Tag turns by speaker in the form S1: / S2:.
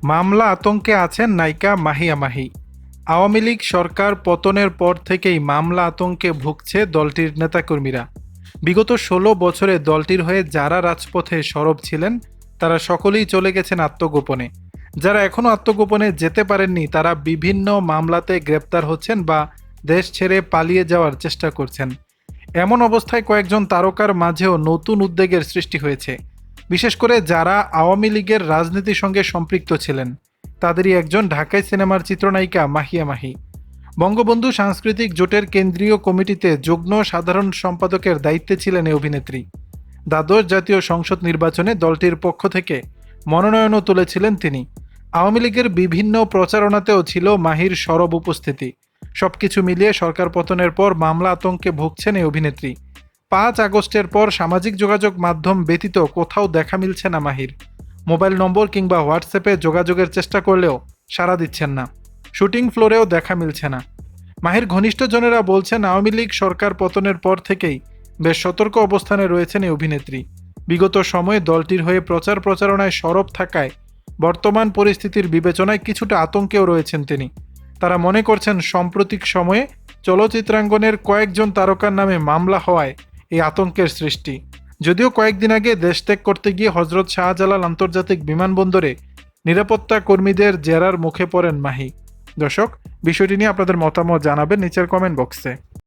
S1: মামলা আতঙ্কে আছেন নায়িকা মাহিয়া মাহি। আওয়ামী লীগ সরকার পতনের পর থেকেই মামলা আতঙ্কে ভুগছে দলটির নেতাকর্মীরা। বিগত ১৬ বছরে দলটির হয়ে যারা রাজপথে সরব ছিলেন তারা সকলেই চলে গেছেন আত্মগোপনে। যারা এখনও আত্মগোপনে যেতে পারেননি তারা বিভিন্ন মামলাতে গ্রেপ্তার হচ্ছেন বা দেশ ছেড়ে পালিয়ে যাওয়ার চেষ্টা করছেন। এমন অবস্থায় কয়েকজন তারকার মাঝেও নতুন উদ্বেগের সৃষ্টি হয়েছে, বিশেষ করে যারা আওয়ামী লীগের রাজনীতির সঙ্গে সম্পৃক্ত ছিলেন। তাদেরই একজন ঢাকাই সিনেমার চিত্রনায়িকা মাহিয়া মাহি। বঙ্গবন্ধু সাংস্কৃতিক জোটের কেন্দ্রীয় কমিটিতে যুগ্ম সাধারণ সম্পাদকের দায়িত্বে ছিলেন এই অভিনেত্রী। দ্বাদশ জাতীয় সংসদ নির্বাচনে দলটির পক্ষ থেকে মনোনয়নও তুলেছিলেন তিনি। আওয়ামী লীগের বিভিন্ন প্রচারণাতেও ছিল মাহির সরব উপস্থিতি। সবকিছু মিলিয়ে সরকার পতনের পর মামলা আতঙ্কে ভুগছেন এই অভিনেত্রী। ৫ আগস্টের পর সামাজিক যোগাযোগ মাধ্যম ব্যতীত কোথাও দেখা মিলছে না মাহির। মোবাইল নম্বর কিংবা হোয়াটসঅ্যাপে যোগাযোগের চেষ্টা করলেও সাড়া দিচ্ছেন না। শুটিং ফ্লোরেও দেখা মিলছে না। মাহির ঘনিষ্ঠজনেরা বলছেন আওয়ামী লীগ সরকার পতনের পর থেকেই বেশ সতর্ক অবস্থানে রয়েছেন এই অভিনেত্রী। বিগত সময়ে দলটির হয়ে প্রচারণায় সরব থাকায় বর্তমান পরিস্থিতির বিবেচনায় কিছুটা আতঙ্কেও রয়েছেন তিনি। তারা মনে করছেন সাম্প্রতিক সময়ে চলচ্চিত্রাঙ্গনের কয়েকজন তারকার নামে মামলা হওয়ায় এই আতঙ্কের সৃষ্টি। যদিও কয়েকদিন আগে দেশ ত্যাগ করতে গিয়ে হজরত শাহজালাল আন্তর্জাতিক বিমানবন্দরে নিরাপত্তা কর্মীদের জেরার মুখে পড়েন মাহি। দর্শক, বিষয়টি নিয়ে আপনাদের মতামত জানাবেন নিচের কমেন্ট বক্সে।